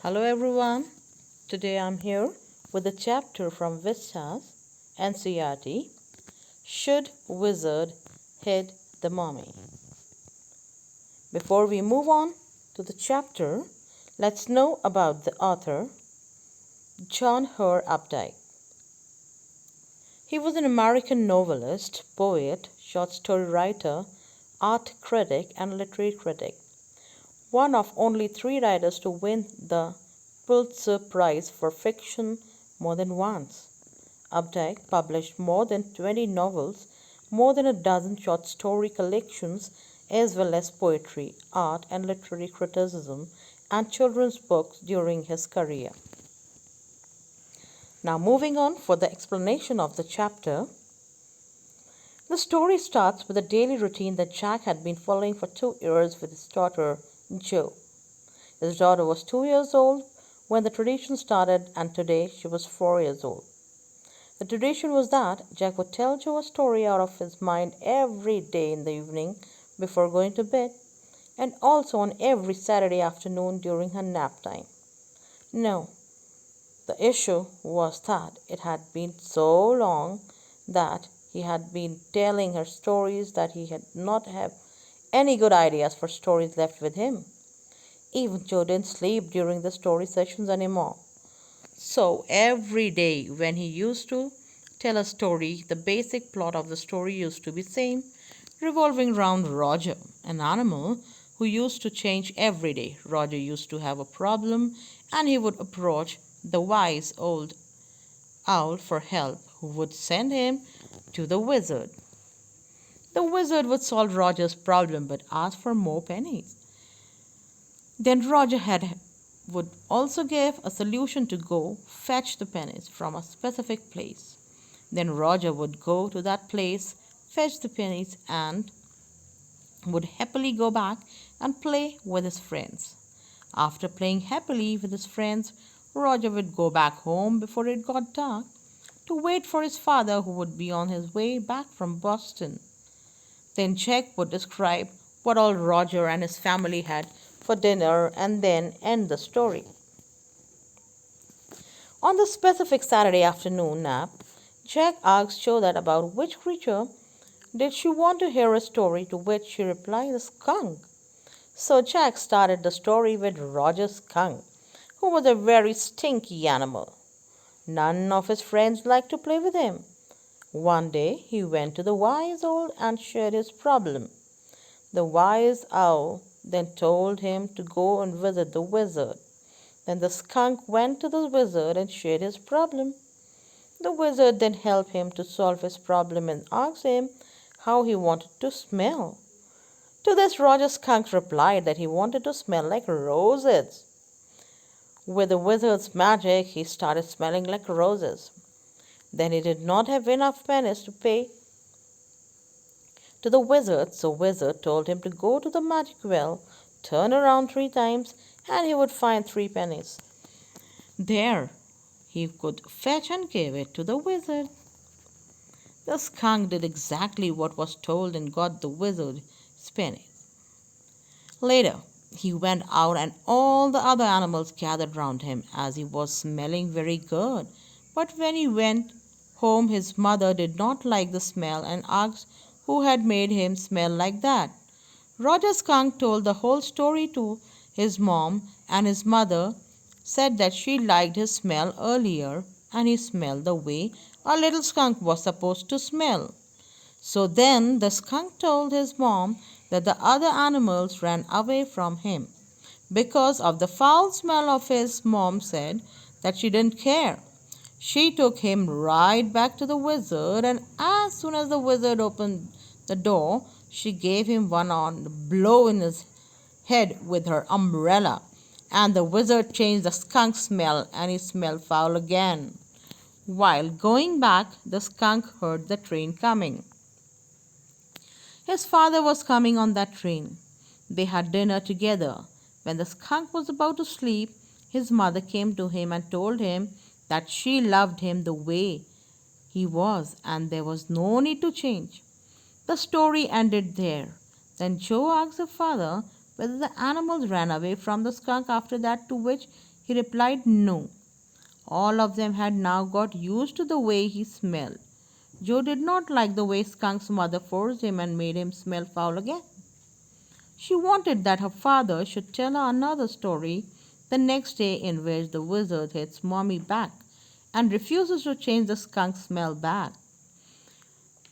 Hello everyone. Today I'm here with a chapter from Vistas, NCERT. Should Wizard Hit the Mummy? Before we move on to the chapter, let's know about the author, John Hur Updike. He was an American novelist, poet, short story writer, art critic, and literary critic. One of only 3 writers to win the Pulitzer Prize for Fiction more than once. Updike published more than 20 novels, more than a dozen short story collections, as well as poetry, art, and literary criticism, and children's books during his career. Now, moving on for the explanation of the chapter. The story starts with a daily routine that Jack had been following for 2 years with his daughter, Jo. His daughter was 2 years old when the tradition started, and today she was 4 years old. The tradition was that Jack would tell Jo a story out of his mind every day in the evening before going to bed, and also on every Saturday afternoon during her nap time. No, the issue was that it had been so long that he had been telling her stories that he had not have any good ideas for stories left with him. Even Jo didn't sleep during the story sessions anymore. So every day when he used to tell a story, the basic plot of the story used to be same, revolving around Roger, an animal who used to change every day. Roger used to have a problem and he would approach the wise old owl for help, who would send him to the wizard. The wizard would solve Roger's problem but ask for more pennies. Then Roger would also give a solution to go fetch the pennies from a specific place. Then Roger would go to that place, fetch the pennies, and would happily go back and play with his friends. After playing happily with his friends, Roger would go back home before it got dark to wait for his father, who would be on his way back from Boston. Then Jack would describe what all Roger and his family had for dinner and then end the story. On the specific Saturday afternoon nap, Jack asked Jo that about which creature did she want to hear a story, to which she replied, the skunk. So Jack started the story with Roger's skunk, who was a very stinky animal. None of his friends liked to play with him. One day he went to the wise owl and shared his problem. The wise owl then told him to go and visit the wizard. Then the skunk went to the wizard and shared his problem. The wizard then helped him to solve his problem and asked him how he wanted to smell. To this, Roger Skunk replied that he wanted to smell like roses. With the wizard's magic, he started smelling like roses. Then he did not have enough pennies to pay to the wizard, so wizard told him to go to the magic well, turn around 3 times, and he would find 3 pennies. There he could fetch and give it to the wizard. The skunk did exactly what was told and got the wizard's pennies. Later, he went out and all the other animals gathered round him, as he was smelling very good. But when he went home, his mother did not like the smell and asked who had made him smell like that. Roger Skunk told the whole story to his mom, and his mother said that she liked his smell earlier, and he smelled the way a little skunk was supposed to smell. So then the skunk told his mom that the other animals ran away from him. Because of the foul smell of his mom said that she didn't care. She took him right back to the wizard, and as soon as the wizard opened the door, she gave him one blow in his head with her umbrella, and the wizard changed the skunk smell and he smelled foul again. While going back, the skunk heard the train coming. His father was coming on that train. They had dinner together. When the skunk was about to sleep, his mother came to him and told him that she loved him the way he was and there was no need to change. The story ended there. Then Jo asked her father whether the animals ran away from the skunk after that, to which He replied, no. All of them had now got used to the way he smelled. Joe did not like the way Skunk's mother forced him and made him smell foul again. She wanted that her father should tell her another story the next day in which the wizard hits Mommy back and refuses to change the skunk smell back.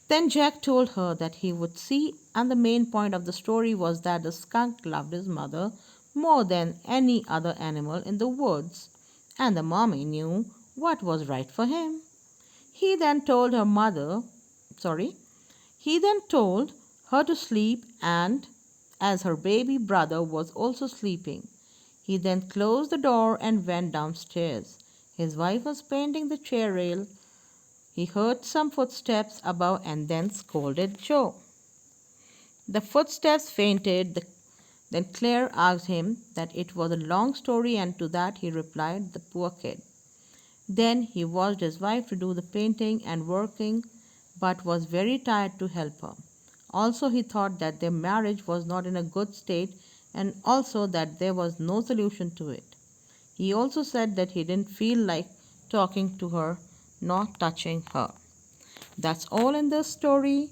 Then Jack told her that he would see, and the main point of the story was that the skunk loved his mother more than any other animal in the woods, and the mommy knew what was right for him. He then told her mother, sorry, he then told her to sleep, and as her baby brother was also sleeping, he then closed the door and went downstairs. His wife was painting the chair rail. He heard some footsteps above and then scolded Joe. The footsteps fainted. Then Claire asked him that it was a long story, and to that he replied, the poor kid. Then he watched his wife to do the painting and working, but was very tired to help her. Also, he thought that their marriage was not in a good state, and also that there was no solution to it. He also said that he didn't feel like talking to her, nor touching her. That's all in this story.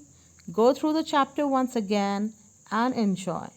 Go through the chapter once again and enjoy.